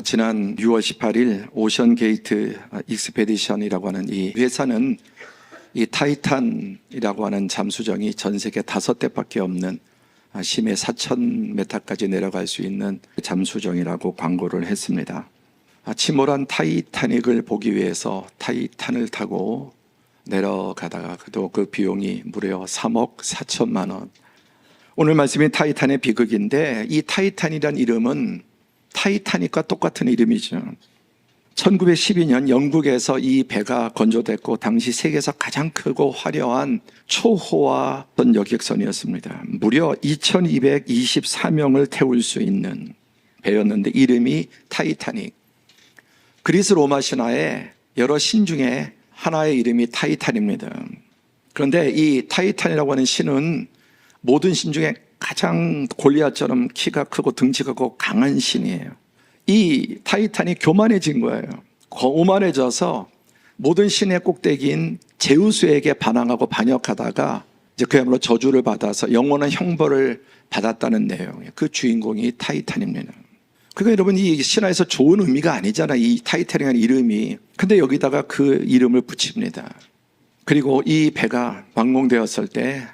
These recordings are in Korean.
지난 6월 18일 오션게이트 익스페디션이라고 하는 이 회사는 이 타이탄이라고 하는 잠수정이 전 세계 5대밖에 없는 심해 4,000m까지 내려갈 수 있는 잠수정이라고 광고를 했습니다. 침몰한 타이타닉을 보기 위해서 타이탄을 타고 내려가다가 그 비용이 무려 3억 4천만 원. 오늘 말씀이 타이탄의 비극인데 이 타이탄이란 이름은 타이타닉과 똑같은 이름이죠. 1912년 영국에서 이 배가 건조됐고 당시 세계에서 가장 크고 화려한 초호화 여객선이었습니다. 무려 2224명을 태울 수 있는 배였는데 이름이 타이타닉. 그리스 로마 신화의 여러 신 중에 하나의 이름이 타이탄입니다. 그런데 이 타이탄이라고 하는 신은 모든 신 중에 가장 골리앗처럼 키가 크고 등치가 크고 강한 신이에요. 이 타이탄이 교만해진 거예요. 오만해져서 모든 신의 꼭대기인 제우스에게 반항하고 반역하다가 이제 그야말로 저주를 받아서 영원한 형벌을 받았다는 내용이에요. 그 주인공이 타이탄입니다. 그러니까 여러분 이 신화에서 좋은 의미가 아니잖아요. 이 타이탄이라는 이름이. 근데 여기다가 그 이름을 붙입니다. 그리고 이 배가 완공되었을 때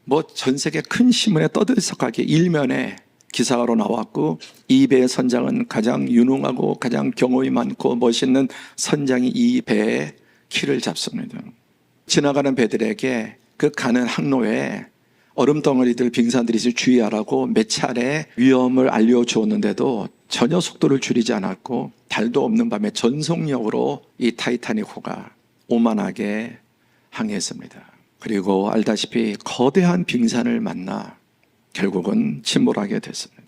뭐 전 세계 큰 신문에 떠들썩하게 일면에 기사로 나왔고 이 배의 선장은 가장 유능하고 가장 경험이 많고 멋있는 선장이 이 배의 키를 잡습니다. 지나가는 배들에게 그 가는 항로에 얼음덩어리들 빙산들이 있을 주의하라고 몇 차례 위험을 알려주었는데도 전혀 속도를 줄이지 않았고 달도 없는 밤에 전속력으로 이 타이타닉호가 오만하게 항해했습니다. 그리고 알다시피 거대한 빙산을 만나 결국은 침몰하게 됐습니다.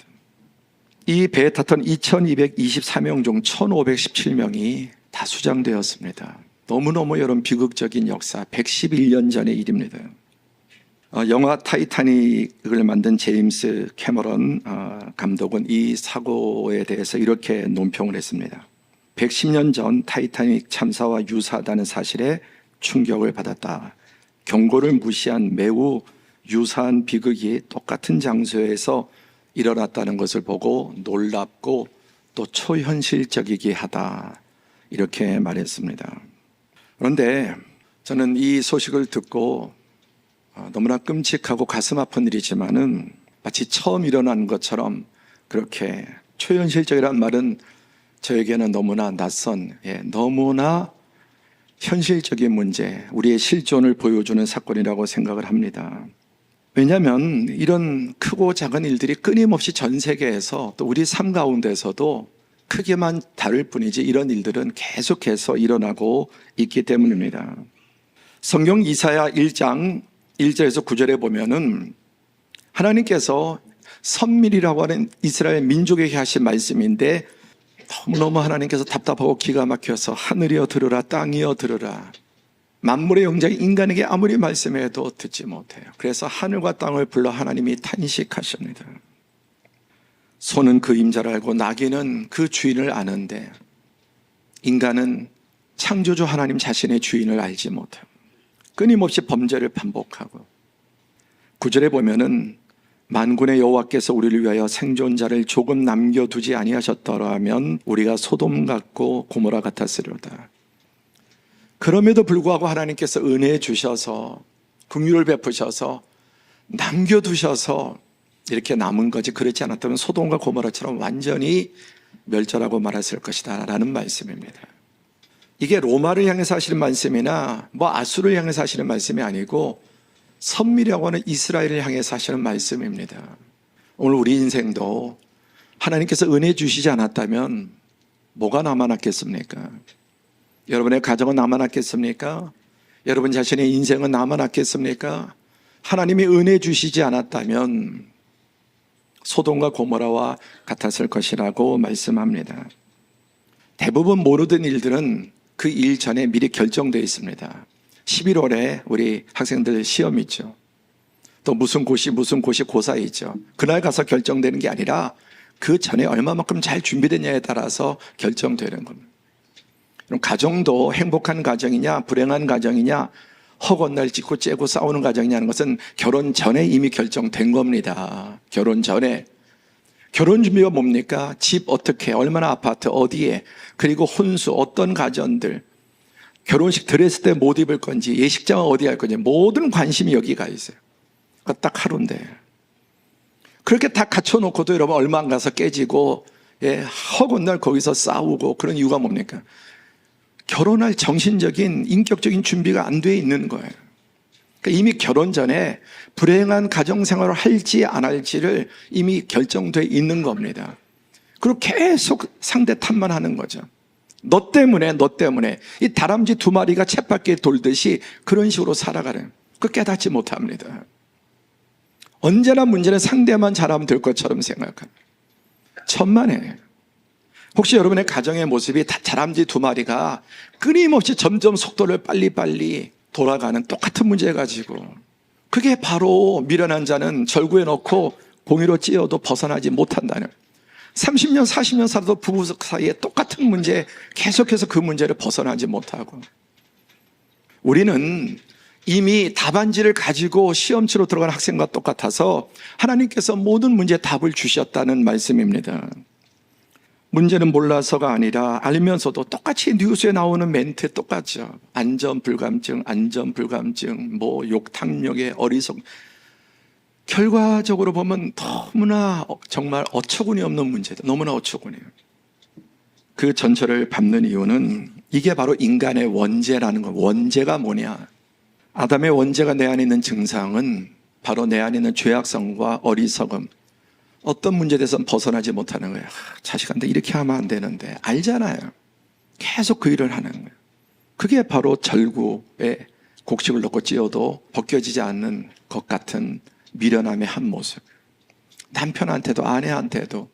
이 배에 탔던 2224명 중 1517명이 다 수장되었습니다. 너무너무 여러분 비극적인 역사, 111년 전의 일입니다. 영화 타이타닉을 만든 제임스 캐머런 감독은 이 사고에 대해서 이렇게 논평을 했습니다. 110년 전 타이타닉 참사와 유사하다는 사실에 충격을 받았다. 경고를 무시한 매우 유사한 비극이 똑같은 장소에서 일어났다는 것을 보고 놀랍고 또 초현실적이게 하다. 이렇게 말했습니다. 그런데 저는 이 소식을 듣고 너무나 끔찍하고 가슴 아픈 일이지만은 마치 처음 일어난 것처럼 그렇게 초현실적이라는 말은 저에게는 너무나 낯선, 너무나 현실적인 문제, 우리의 실존을 보여주는 사건이라고 생각을 합니다. 왜냐하면 이런 크고 작은 일들이 끊임없이 전 세계에서 또 우리 삶 가운데서도 크게만 다를 뿐이지 이런 일들은 계속해서 일어나고 있기 때문입니다. 성경 이사야 1장 1절에서 9절에 보면은 하나님께서 선밀이라고 하는 이스라엘 민족에게 하신 말씀인데 너무너무 하나님께서 답답하고 기가 막혀서 하늘이여 들으라 땅이여 들으라 만물의 영장이 인간에게 아무리 말씀해도 듣지 못해요. 그래서 하늘과 땅을 불러 하나님이 탄식하십니다. 소는 그 임자를 알고 나귀는 그 주인을 아는데 인간은 창조주 하나님 자신의 주인을 알지 못해요. 끊임없이 범죄를 반복하고 9절에 보면은 만군의 여호와께서 우리를 위하여 생존자를 조금 남겨두지 아니하셨더라면 우리가 소돔 같고 고모라 같았으리로다. 그럼에도 불구하고 하나님께서 은혜 주셔서 긍휼을 베푸셔서 남겨두셔서 이렇게 남은 거지 그렇지 않았다면 소돔과 고모라처럼 완전히 멸절하고 말았을 것이다 라는 말씀입니다. 이게 로마를 향해서 하시는 말씀이나 아수를 향해서 하시는 말씀이 아니고 선밀이라고 하는 이스라엘을 향해서 하시는 말씀입니다. 오늘 우리 인생도 하나님께서 은혜 주시지 않았다면 뭐가 남아났겠습니까? 여러분의 가정은 남아났겠습니까? 여러분 자신의 인생은 남아났겠습니까? 하나님이 은혜 주시지 않았다면 소돔과 고모라와 같았을 것이라고 말씀합니다. 대부분 모르던 일들은 그 일 전에 미리 결정되어 있습니다. 11월에 우리 학생들 시험 있죠. 또 무슨 고시 고사 있죠. 그날 가서 결정되는 게 아니라 그 전에 얼마만큼 잘 준비됐냐에 따라서 결정되는 겁니다. 그럼 가정도 행복한 가정이냐 불행한 가정이냐 허건날 찢고 째고 싸우는 가정이냐는 것은 결혼 전에 이미 결정된 겁니다. 결혼 전에. 결혼 준비가 뭡니까? 집 어떻게, 얼마나 아파트, 어디에, 그리고 혼수, 어떤 가전들, 결혼식 드레스 때 못 입을 건지, 예식장은 어디 할 건지, 모든 관심이 여기 가 있어요. 그러니까 딱 하루인데. 그렇게 다 갖춰놓고도 여러분 얼마 안 가서 깨지고, 허군날 거기서 싸우고, 그런 이유가 뭡니까? 결혼할 정신적인, 인격적인 준비가 안 돼 있는 거예요. 그러니까 이미 결혼 전에 불행한 가정생활을 할지 안 할지를 이미 결정돼 있는 겁니다. 그리고 계속 상대 탓만 하는 거죠. 너 때문에 이 다람쥐 두 마리가 쳇바퀴 돌듯이 그런 식으로 살아가는, 그 깨닫지 못합니다. 언제나 문제는 상대만 잘하면 될 것처럼 생각합니다. 천만에. 혹시 여러분의 가정의 모습이 다 다람쥐 두 마리가 끊임없이 점점 속도를 빨리빨리 돌아가는 똑같은 문제 가지고, 그게 바로 미련한 자는 절구에 넣고 공의로 찧어도 벗어나지 못한다는, 30년 40년 살아도 부부 사이에 똑같은 문제, 계속해서 그 문제를 벗어나지 못하고, 우리는 이미 답안지를 가지고 시험치로 들어간 학생과 똑같아서 하나님께서 모든 문제에 답을 주셨다는 말씀입니다. 문제는 몰라서가 아니라 알면서도 똑같이 뉴스에 나오는 멘트 똑같죠. 안전불감증, 뭐 욕탕력의 어리석. 결과적으로 보면 너무나 정말 어처구니 없는 문제다. 너무나 어처구니해요. 그 전철을 밟는 이유는 이게 바로 인간의 원죄라는 거예요. 원죄가 뭐냐? 아담의 원죄가 내 안에 있는 증상은 바로 내 안에 있는 죄악성과 어리석음, 어떤 문제에 대해서는 벗어나지 못하는 거예요. 자식한테 이렇게 하면 안 되는데 알잖아요. 계속 그 일을 하는 거예요. 그게 바로 절구에 곡식을 넣고 찧어도 벗겨지지 않는 것 같은 미련함의 한 모습. 남편한테도 아내한테도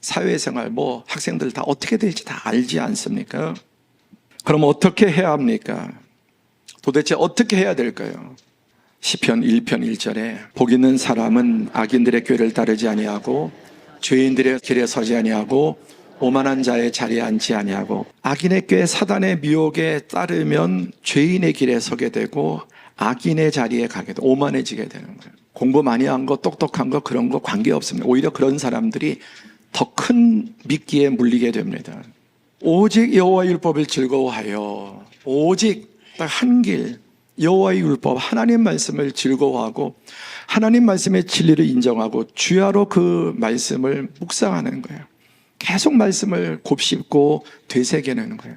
사회생활, 뭐 학생들 다 어떻게 될지 다 알지 않습니까? 그럼 어떻게 해야 합니까? 도대체 어떻게 해야 될까요? 시편 1편 1절에 복 있는 사람은 악인들의 꾀를 따르지 아니하고 죄인들의 길에 서지 아니하고 오만한 자의 자리에 앉지 아니하고, 악인의 꾀 사단의 미혹에 따르면 죄인의 길에 서게 되고 악인의 자리에 가게 되고 오만해지게 되는 거예요. 공부 많이 한 거, 똑똑한 거, 그런 거 관계없습니다. 오히려 그런 사람들이 더 큰 미끼에 물리게 됩니다. 오직 여호와의 율법을 즐거워하여, 오직 딱 한 길, 여호와의 율법, 하나님 말씀을 즐거워하고 하나님 말씀의 진리를 인정하고 주야로 그 말씀을 묵상하는 거예요. 계속 말씀을 곱씹고 되새기는 거예요.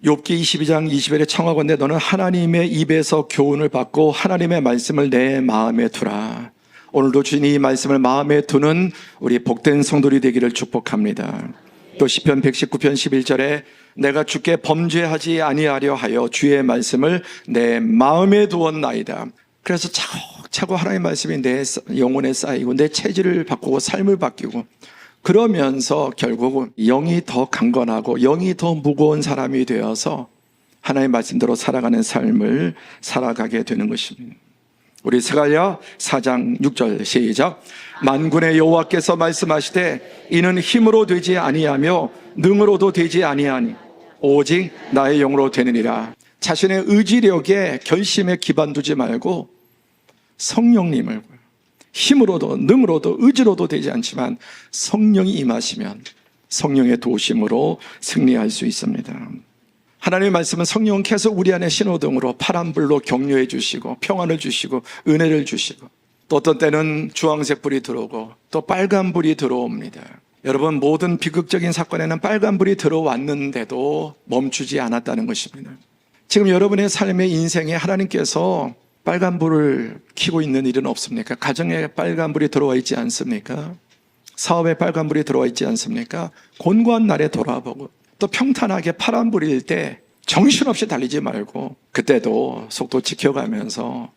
욥기 22장 20절에 청하건대 너는 하나님의 입에서 교훈을 받고 하나님의 말씀을 내 마음에 두라. 오늘도 주님 이 말씀을 마음에 두는 우리 복된 성도들이 되기를 축복합니다. 또 시편 119편 11절에 내가 주께 범죄하지 아니하려 하여 주의 말씀을 내 마음에 두었나이다. 그래서 차곡차곡 하나님의 말씀이 내 영혼에 쌓이고 내 체질을 바꾸고 삶을 바뀌고, 그러면서 결국은 영이 더 강건하고 영이 더 무거운 사람이 되어서 하나님의 말씀대로 살아가는 삶을 살아가게 되는 것입니다. 우리 스가랴 4장 6절 시작. 만군의 여호와께서 말씀하시되 이는 힘으로 되지 아니하며 능으로도 되지 아니하니 오직 나의 영으로 되느니라. 자신의 의지력에 결심에 기반 두지 말고 성령님을, 힘으로도 능으로도 의지로도 되지 않지만 성령이 임하시면 성령의 도우심으로 승리할 수 있습니다. 하나님의 말씀은 성령은 계속 우리 안에 신호등으로 파란불로 격려해 주시고 평안을 주시고 은혜를 주시고, 또 어떤 때는 주황색 불이 들어오고 또 빨간불이 들어옵니다. 여러분, 모든 비극적인 사건에는 빨간불이 들어왔는데도 멈추지 않았다는 것입니다. 지금 여러분의 삶의 인생에 하나님께서 빨간불을 켜고 있는 일은 없습니까? 가정에 빨간불이 들어와 있지 않습니까? 사업에 빨간불이 들어와 있지 않습니까? 곤고한 날에 돌아보고 또 평탄하게 파란불일 때 정신없이 달리지 말고 그때도 속도 지켜가면서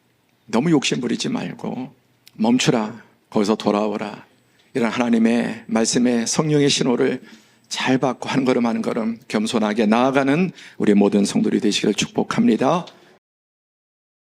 너무 욕심부리지 말고 멈추라, 거기서 돌아오라. 이런 하나님의 말씀의 성령의 신호를 잘 받고 한 걸음 한 걸음 겸손하게 나아가는 우리 모든 성도들이 되시기를 축복합니다.